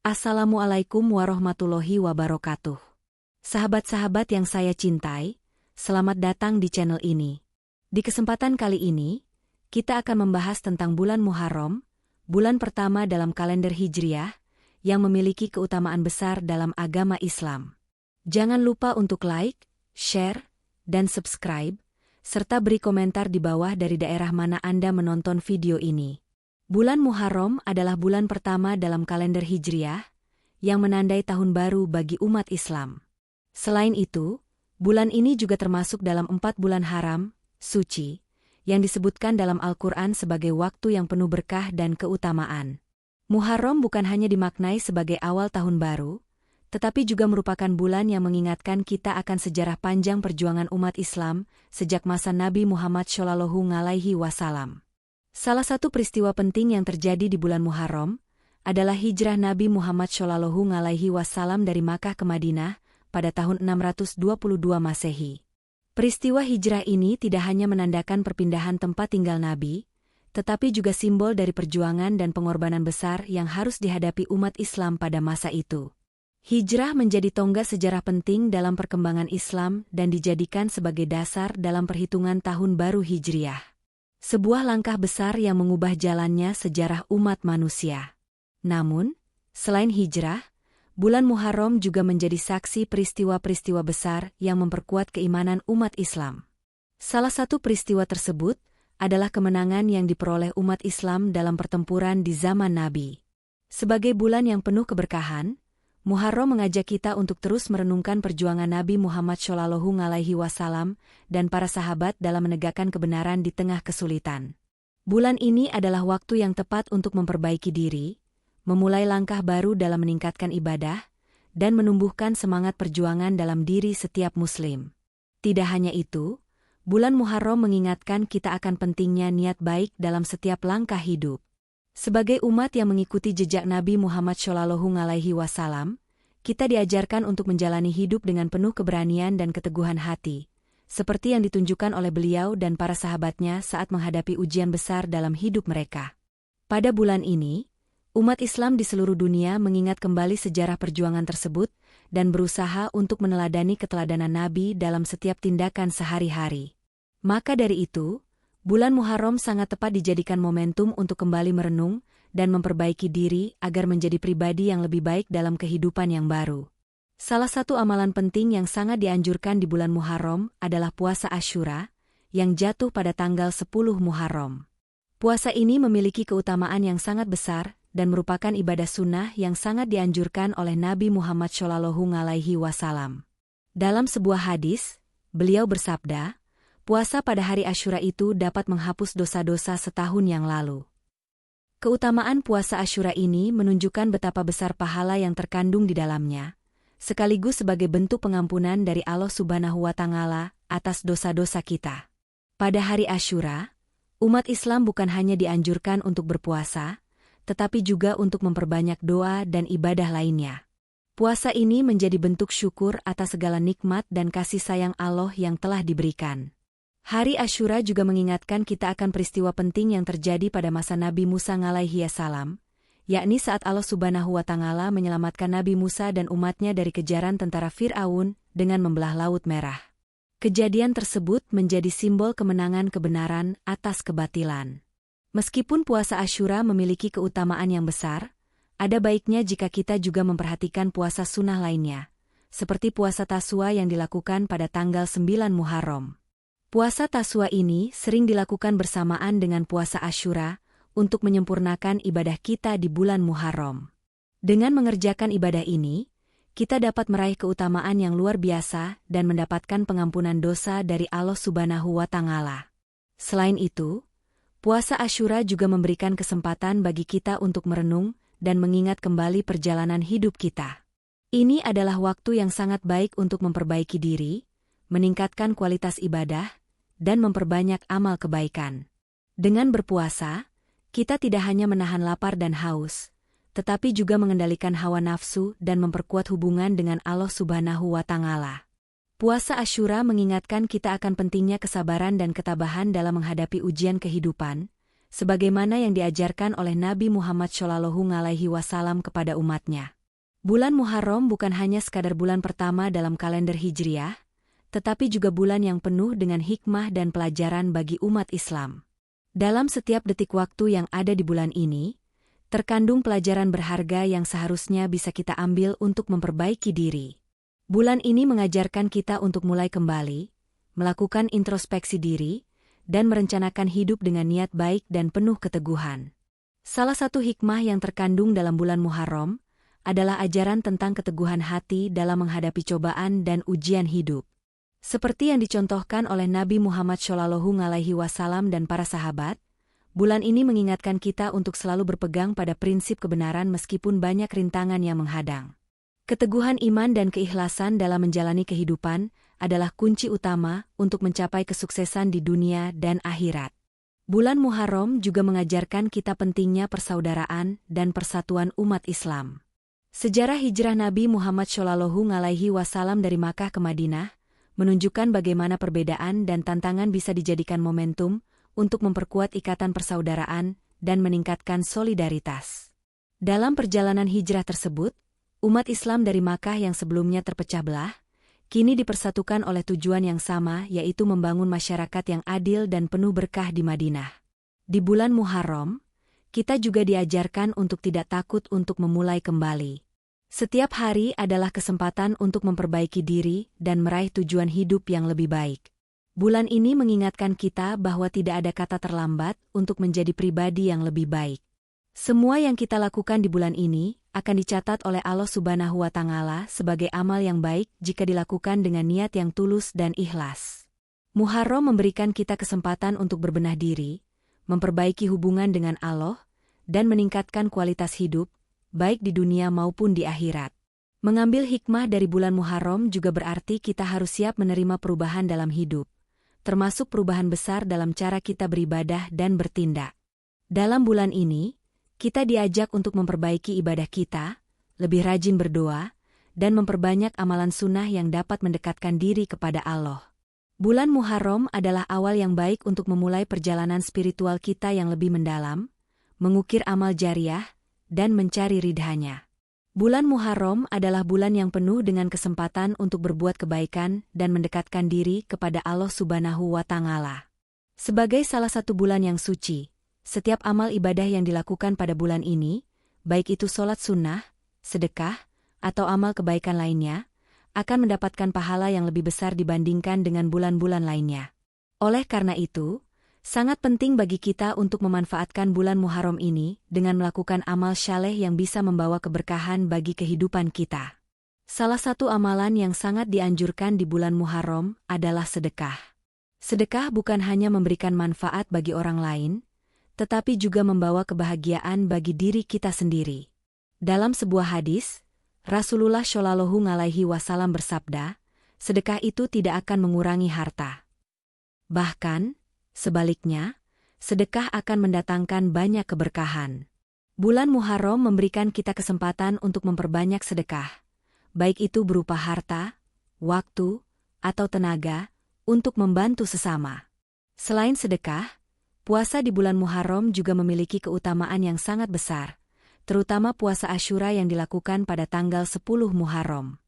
Assalamualaikum warahmatullahi wabarakatuh. Sahabat-sahabat yang saya cintai, selamat datang di channel ini. Di kesempatan kali ini, kita akan membahas tentang bulan Muharram, bulan pertama dalam kalender Hijriah, yang memiliki keutamaan besar dalam agama Islam. Jangan lupa untuk like, share, dan subscribe, serta beri komentar di bawah dari daerah mana Anda menonton video ini. Bulan Muharram adalah bulan pertama dalam kalender Hijriah, yang menandai tahun baru bagi umat Islam. Selain itu, bulan ini juga termasuk dalam 4 bulan haram, suci, yang disebutkan dalam Al-Quran sebagai waktu yang penuh berkah dan keutamaan. Muharram bukan hanya dimaknai sebagai awal tahun baru, tetapi juga merupakan bulan yang mengingatkan kita akan sejarah panjang perjuangan umat Islam sejak masa Nabi Muhammad SAW. Salah satu peristiwa penting yang terjadi di bulan Muharram adalah hijrah Nabi Muhammad SAW dari Makkah ke Madinah pada tahun 622 Masehi. Peristiwa hijrah ini tidak hanya menandakan perpindahan tempat tinggal Nabi, tetapi juga simbol dari perjuangan dan pengorbanan besar yang harus dihadapi umat Islam pada masa itu. Hijrah menjadi tonggak sejarah penting dalam perkembangan Islam dan dijadikan sebagai dasar dalam perhitungan tahun baru Hijriah. Sebuah langkah besar yang mengubah jalannya sejarah umat manusia. Namun, selain hijrah, bulan Muharram juga menjadi saksi peristiwa-peristiwa besar yang memperkuat keimanan umat Islam. Salah satu peristiwa tersebut adalah kemenangan yang diperoleh umat Islam dalam pertempuran di zaman Nabi. Sebagai bulan yang penuh keberkahan, Muharram mengajak kita untuk terus merenungkan perjuangan Nabi Muhammad SAW dan para sahabat dalam menegakkan kebenaran di tengah kesulitan. Bulan ini adalah waktu yang tepat untuk memperbaiki diri, memulai langkah baru dalam meningkatkan ibadah, dan menumbuhkan semangat perjuangan dalam diri setiap Muslim. Tidak hanya itu, bulan Muharram mengingatkan kita akan pentingnya niat baik dalam setiap langkah hidup. Sebagai umat yang mengikuti jejak Nabi Muhammad SAW, kita diajarkan untuk menjalani hidup dengan penuh keberanian dan keteguhan hati, seperti yang ditunjukkan oleh beliau dan para sahabatnya saat menghadapi ujian besar dalam hidup mereka. Pada bulan ini, umat Islam di seluruh dunia mengingat kembali sejarah perjuangan tersebut dan berusaha untuk meneladani keteladanan Nabi dalam setiap tindakan sehari-hari. Maka dari itu, bulan Muharram sangat tepat dijadikan momentum untuk kembali merenung dan memperbaiki diri agar menjadi pribadi yang lebih baik dalam kehidupan yang baru. Salah satu amalan penting yang sangat dianjurkan di bulan Muharram adalah puasa Asyura, yang jatuh pada tanggal 10 Muharram. Puasa ini memiliki keutamaan yang sangat besar dan merupakan ibadah sunnah yang sangat dianjurkan oleh Nabi Muhammad SAW. Dalam sebuah hadis, beliau bersabda, puasa pada hari Asyura itu dapat menghapus dosa-dosa setahun yang lalu. Keutamaan puasa Asyura ini menunjukkan betapa besar pahala yang terkandung di dalamnya, sekaligus sebagai bentuk pengampunan dari Allah Subhanahu wa Ta'ala atas dosa-dosa kita. Pada hari Asyura, umat Islam bukan hanya dianjurkan untuk berpuasa, tetapi juga untuk memperbanyak doa dan ibadah lainnya. Puasa ini menjadi bentuk syukur atas segala nikmat dan kasih sayang Allah yang telah diberikan. Hari Asyura juga mengingatkan kita akan peristiwa penting yang terjadi pada masa Nabi Musa alaihissalam, yakni saat Allah Subhanahu wa Ta'ala menyelamatkan Nabi Musa dan umatnya dari kejaran tentara Fir'aun dengan membelah Laut Merah. Kejadian tersebut menjadi simbol kemenangan kebenaran atas kebatilan. Meskipun puasa Asyura memiliki keutamaan yang besar, ada baiknya jika kita juga memperhatikan puasa sunnah lainnya, seperti puasa Tasua yang dilakukan pada tanggal 9 Muharram. Puasa Tasua ini sering dilakukan bersamaan dengan puasa Asyura untuk menyempurnakan ibadah kita di bulan Muharram. Dengan mengerjakan ibadah ini, kita dapat meraih keutamaan yang luar biasa dan mendapatkan pengampunan dosa dari Allah Subhanahu wa Ta'ala. Selain itu, puasa Asyura juga memberikan kesempatan bagi kita untuk merenung dan mengingat kembali perjalanan hidup kita. Ini adalah waktu yang sangat baik untuk memperbaiki diri, meningkatkan kualitas ibadah, dan memperbanyak amal kebaikan. Dengan berpuasa, kita tidak hanya menahan lapar dan haus, tetapi juga mengendalikan hawa nafsu dan memperkuat hubungan dengan Allah Subhanahu wa Ta'ala. Puasa Asyura mengingatkan kita akan pentingnya kesabaran dan ketabahan dalam menghadapi ujian kehidupan, sebagaimana yang diajarkan oleh Nabi Muhammad SAW kepada umatnya. Bulan Muharram bukan hanya sekadar bulan pertama dalam kalender Hijriah, tetapi juga bulan yang penuh dengan hikmah dan pelajaran bagi umat Islam. Dalam setiap detik waktu yang ada di bulan ini, terkandung pelajaran berharga yang seharusnya bisa kita ambil untuk memperbaiki diri. Bulan ini mengajarkan kita untuk mulai kembali, melakukan introspeksi diri, dan merencanakan hidup dengan niat baik dan penuh keteguhan. Salah satu hikmah yang terkandung dalam bulan Muharram adalah ajaran tentang keteguhan hati dalam menghadapi cobaan dan ujian hidup. Seperti yang dicontohkan oleh Nabi Muhammad SAW dan para sahabat, bulan ini mengingatkan kita untuk selalu berpegang pada prinsip kebenaran meskipun banyak rintangan yang menghadang. Keteguhan iman dan keikhlasan dalam menjalani kehidupan adalah kunci utama untuk mencapai kesuksesan di dunia dan akhirat. Bulan Muharram juga mengajarkan kita pentingnya persaudaraan dan persatuan umat Islam. Sejarah hijrah Nabi Muhammad SAW dari Makkah ke Madinah menunjukkan bagaimana perbedaan dan tantangan bisa dijadikan momentum untuk memperkuat ikatan persaudaraan dan meningkatkan solidaritas. Dalam perjalanan hijrah tersebut, umat Islam dari Makkah yang sebelumnya terpecah belah, kini dipersatukan oleh tujuan yang sama, yaitu membangun masyarakat yang adil dan penuh berkah di Madinah. Di bulan Muharram, kita juga diajarkan untuk tidak takut untuk memulai kembali. Setiap hari adalah kesempatan untuk memperbaiki diri dan meraih tujuan hidup yang lebih baik. Bulan ini mengingatkan kita bahwa tidak ada kata terlambat untuk menjadi pribadi yang lebih baik. Semua yang kita lakukan di bulan ini akan dicatat oleh Allah Subhanahu wa Ta'ala sebagai amal yang baik jika dilakukan dengan niat yang tulus dan ikhlas. Muharram memberikan kita kesempatan untuk berbenah diri, memperbaiki hubungan dengan Allah, dan meningkatkan kualitas hidup, baik di dunia maupun di akhirat. Mengambil hikmah dari bulan Muharram juga berarti kita harus siap menerima perubahan dalam hidup, termasuk perubahan besar dalam cara kita beribadah dan bertindak. Dalam bulan ini, kita diajak untuk memperbaiki ibadah kita, lebih rajin berdoa, dan memperbanyak amalan sunnah yang dapat mendekatkan diri kepada Allah. Bulan Muharram adalah awal yang baik untuk memulai perjalanan spiritual kita yang lebih mendalam, mengukir amal jariah, dan mencari ridhanya. Bulan Muharram adalah bulan yang penuh dengan kesempatan untuk berbuat kebaikan dan mendekatkan diri kepada Allah Subhanahu wa Ta'ala. Sebagai salah satu bulan yang suci, setiap amal ibadah yang dilakukan pada bulan ini, baik itu sholat sunnah, sedekah, atau amal kebaikan lainnya, akan mendapatkan pahala yang lebih besar dibandingkan dengan bulan-bulan lainnya. Oleh karena itu, sangat penting bagi kita untuk memanfaatkan bulan Muharram ini dengan melakukan amal syaleh yang bisa membawa keberkahan bagi kehidupan kita. Salah satu amalan yang sangat dianjurkan di bulan Muharram adalah sedekah. Sedekah bukan hanya memberikan manfaat bagi orang lain, tetapi juga membawa kebahagiaan bagi diri kita sendiri. Dalam sebuah hadis, Rasulullah SAW bersabda, sedekah itu tidak akan mengurangi harta. Bahkan, sebaliknya, sedekah akan mendatangkan banyak keberkahan. Bulan Muharram memberikan kita kesempatan untuk memperbanyak sedekah, baik itu berupa harta, waktu, atau tenaga, untuk membantu sesama. Selain sedekah, puasa di bulan Muharram juga memiliki keutamaan yang sangat besar, terutama puasa Asyura yang dilakukan pada tanggal 10 Muharram.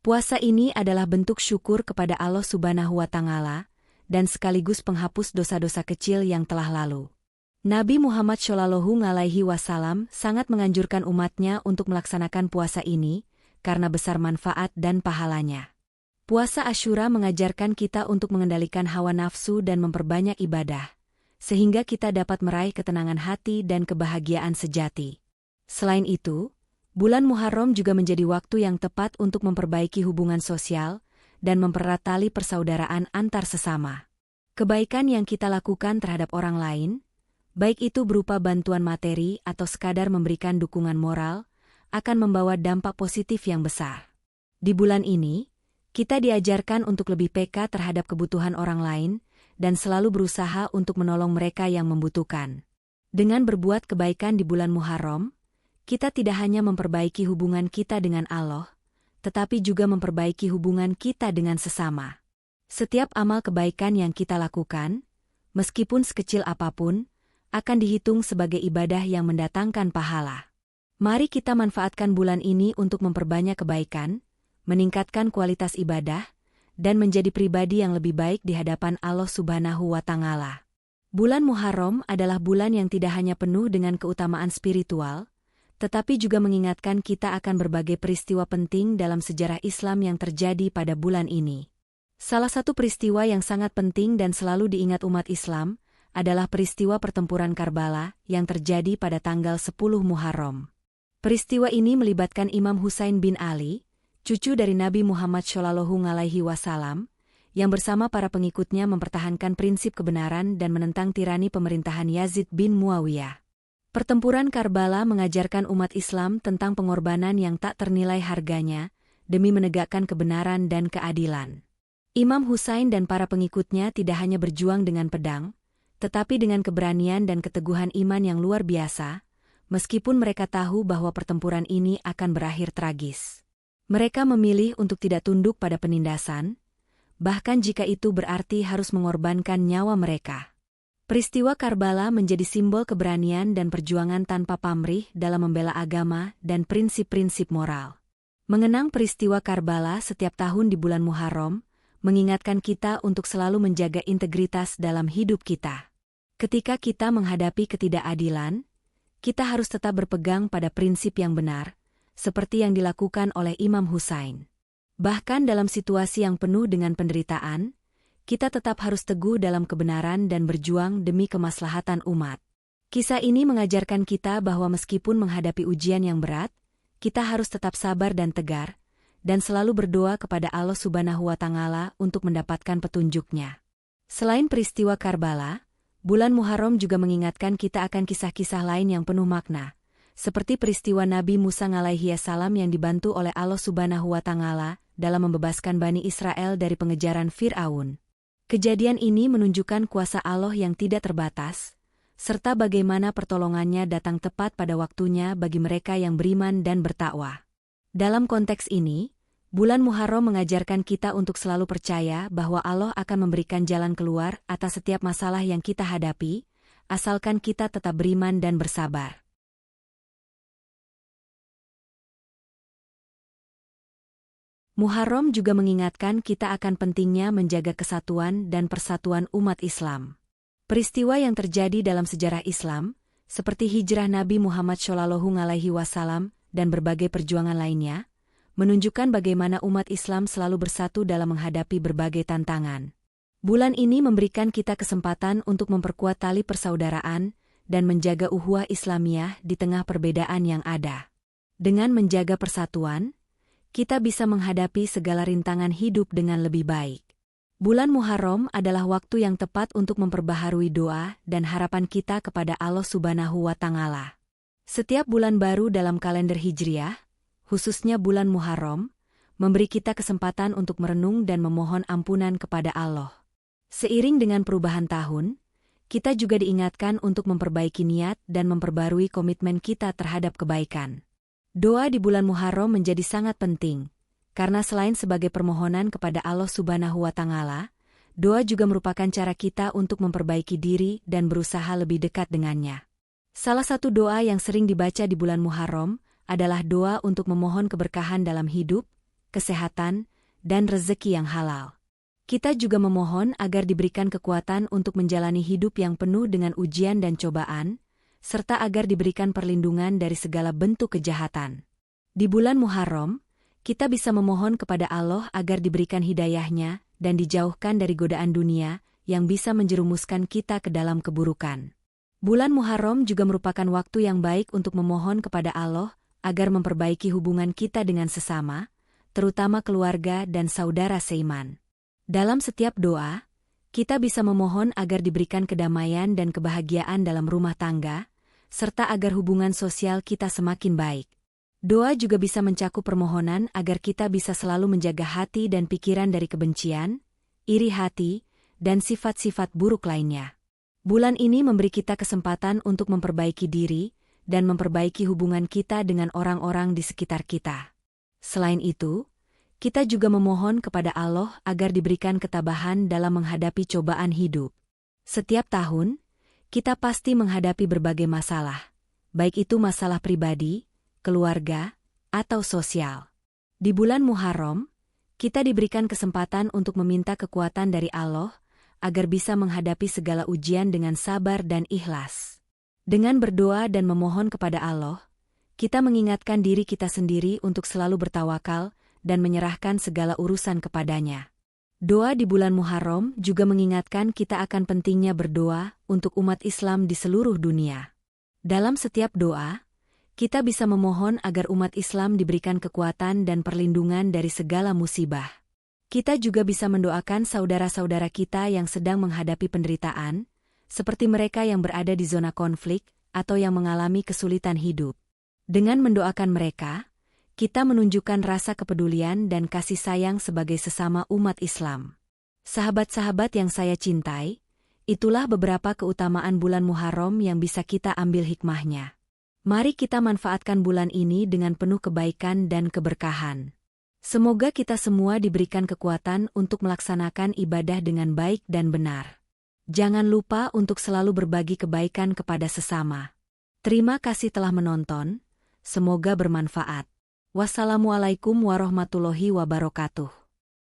Puasa ini adalah bentuk syukur kepada Allah Subhanahu wa Ta'ala dan sekaligus penghapus dosa-dosa kecil yang telah lalu. Nabi Muhammad SAW sangat menganjurkan umatnya untuk melaksanakan puasa ini karena besar manfaat dan pahalanya. Puasa Asyura mengajarkan kita untuk mengendalikan hawa nafsu dan memperbanyak ibadah, sehingga kita dapat meraih ketenangan hati dan kebahagiaan sejati. Selain itu, bulan Muharram juga menjadi waktu yang tepat untuk memperbaiki hubungan sosial dan mempererat tali persaudaraan antar sesama. Kebaikan yang kita lakukan terhadap orang lain, baik itu berupa bantuan materi atau sekadar memberikan dukungan moral, akan membawa dampak positif yang besar. Di bulan ini, kita diajarkan untuk lebih peka terhadap kebutuhan orang lain dan selalu berusaha untuk menolong mereka yang membutuhkan. Dengan berbuat kebaikan di bulan Muharram, kita tidak hanya memperbaiki hubungan kita dengan Allah, tetapi juga memperbaiki hubungan kita dengan sesama. Setiap amal kebaikan yang kita lakukan, meskipun sekecil apapun, akan dihitung sebagai ibadah yang mendatangkan pahala. Mari kita manfaatkan bulan ini untuk memperbanyak kebaikan, meningkatkan kualitas ibadah, dan menjadi pribadi yang lebih baik di hadapan Allah Subhanahu wa Ta'ala. Bulan Muharram adalah bulan yang tidak hanya penuh dengan keutamaan spiritual, tetapi juga mengingatkan kita akan berbagai peristiwa penting dalam sejarah Islam yang terjadi pada bulan ini. Salah satu peristiwa yang sangat penting dan selalu diingat umat Islam adalah peristiwa pertempuran Karbala yang terjadi pada tanggal 10 Muharram. Peristiwa ini melibatkan Imam Husain bin Ali, cucu dari Nabi Muhammad SAW, yang bersama para pengikutnya mempertahankan prinsip kebenaran dan menentang tirani pemerintahan Yazid bin Muawiyah. Pertempuran Karbala mengajarkan umat Islam tentang pengorbanan yang tak ternilai harganya demi menegakkan kebenaran dan keadilan. Imam Husain dan para pengikutnya tidak hanya berjuang dengan pedang, tetapi dengan keberanian dan keteguhan iman yang luar biasa, meskipun mereka tahu bahwa pertempuran ini akan berakhir tragis. Mereka memilih untuk tidak tunduk pada penindasan, bahkan jika itu berarti harus mengorbankan nyawa mereka. Peristiwa Karbala menjadi simbol keberanian dan perjuangan tanpa pamrih dalam membela agama dan prinsip-prinsip moral. Mengenang peristiwa Karbala setiap tahun di bulan Muharram, mengingatkan kita untuk selalu menjaga integritas dalam hidup kita. Ketika kita menghadapi ketidakadilan, kita harus tetap berpegang pada prinsip yang benar, seperti yang dilakukan oleh Imam Husain. Bahkan dalam situasi yang penuh dengan penderitaan, kita tetap harus teguh dalam kebenaran dan berjuang demi kemaslahatan umat. Kisah ini mengajarkan kita bahwa meskipun menghadapi ujian yang berat, kita harus tetap sabar dan tegar, dan selalu berdoa kepada Allah Subhanahu wa Ta'ala untuk mendapatkan petunjuknya. Selain peristiwa Karbala, bulan Muharram juga mengingatkan kita akan kisah-kisah lain yang penuh makna, seperti peristiwa Nabi Musa alaihissalam yang dibantu oleh Allah Subhanahu wa Ta'ala dalam membebaskan Bani Israel dari pengejaran Fir'aun. Kejadian ini menunjukkan kuasa Allah yang tidak terbatas, serta bagaimana pertolongannya datang tepat pada waktunya bagi mereka yang beriman dan bertakwa. Dalam konteks ini, bulan Muharram mengajarkan kita untuk selalu percaya bahwa Allah akan memberikan jalan keluar atas setiap masalah yang kita hadapi, asalkan kita tetap beriman dan bersabar. Muharram juga mengingatkan kita akan pentingnya menjaga kesatuan dan persatuan umat Islam. Peristiwa yang terjadi dalam sejarah Islam, seperti hijrah Nabi Muhammad SAW dan berbagai perjuangan lainnya, menunjukkan bagaimana umat Islam selalu bersatu dalam menghadapi berbagai tantangan. Bulan ini memberikan kita kesempatan untuk memperkuat tali persaudaraan dan menjaga ukhuwah Islamiyah di tengah perbedaan yang ada. Dengan menjaga persatuan, kita bisa menghadapi segala rintangan hidup dengan lebih baik. Bulan Muharram adalah waktu yang tepat untuk memperbaharui doa dan harapan kita kepada Allah Subhanahu wa Ta'ala. Setiap bulan baru dalam kalender Hijriah, khususnya bulan Muharram, memberi kita kesempatan untuk merenung dan memohon ampunan kepada Allah. Seiring dengan perubahan tahun, kita juga diingatkan untuk memperbaiki niat dan memperbarui komitmen kita terhadap kebaikan. Doa di bulan Muharram menjadi sangat penting, karena selain sebagai permohonan kepada Allah Subhanahu wa Ta'ala, doa juga merupakan cara kita untuk memperbaiki diri dan berusaha lebih dekat dengannya. Salah satu doa yang sering dibaca di bulan Muharram adalah doa untuk memohon keberkahan dalam hidup, kesehatan, dan rezeki yang halal. Kita juga memohon agar diberikan kekuatan untuk menjalani hidup yang penuh dengan ujian dan cobaan, serta agar diberikan perlindungan dari segala bentuk kejahatan. Di bulan Muharram, kita bisa memohon kepada Allah agar diberikan hidayahnya dan dijauhkan dari godaan dunia yang bisa menjerumuskan kita ke dalam keburukan. Bulan Muharram juga merupakan waktu yang baik untuk memohon kepada Allah agar memperbaiki hubungan kita dengan sesama, terutama keluarga dan saudara seiman. Dalam setiap doa, kita bisa memohon agar diberikan kedamaian dan kebahagiaan dalam rumah tangga, serta agar hubungan sosial kita semakin baik. Doa juga bisa mencakup permohonan agar kita bisa selalu menjaga hati dan pikiran dari kebencian, iri hati, dan sifat-sifat buruk lainnya. Bulan ini memberi kita kesempatan untuk memperbaiki diri dan memperbaiki hubungan kita dengan orang-orang di sekitar kita. Selain itu, kita juga memohon kepada Allah agar diberikan ketabahan dalam menghadapi cobaan hidup. Setiap tahun, kita pasti menghadapi berbagai masalah, baik itu masalah pribadi, keluarga, atau sosial. Di bulan Muharram, kita diberikan kesempatan untuk meminta kekuatan dari Allah agar bisa menghadapi segala ujian dengan sabar dan ikhlas. Dengan berdoa dan memohon kepada Allah, kita mengingatkan diri kita sendiri untuk selalu bertawakal dan menyerahkan segala urusan kepadanya. Doa di bulan Muharram juga mengingatkan kita akan pentingnya berdoa untuk umat Islam di seluruh dunia. Dalam setiap doa, kita bisa memohon agar umat Islam diberikan kekuatan dan perlindungan dari segala musibah. Kita juga bisa mendoakan saudara-saudara kita yang sedang menghadapi penderitaan, seperti mereka yang berada di zona konflik atau yang mengalami kesulitan hidup. Dengan mendoakan mereka, kita menunjukkan rasa kepedulian dan kasih sayang sebagai sesama umat Islam. Sahabat-sahabat yang saya cintai, itulah beberapa keutamaan bulan Muharram yang bisa kita ambil hikmahnya. Mari kita manfaatkan bulan ini dengan penuh kebaikan dan keberkahan. Semoga kita semua diberikan kekuatan untuk melaksanakan ibadah dengan baik dan benar. Jangan lupa untuk selalu berbagi kebaikan kepada sesama. Terima kasih telah menonton, semoga bermanfaat. Wassalamualaikum warahmatullahi wabarakatuh.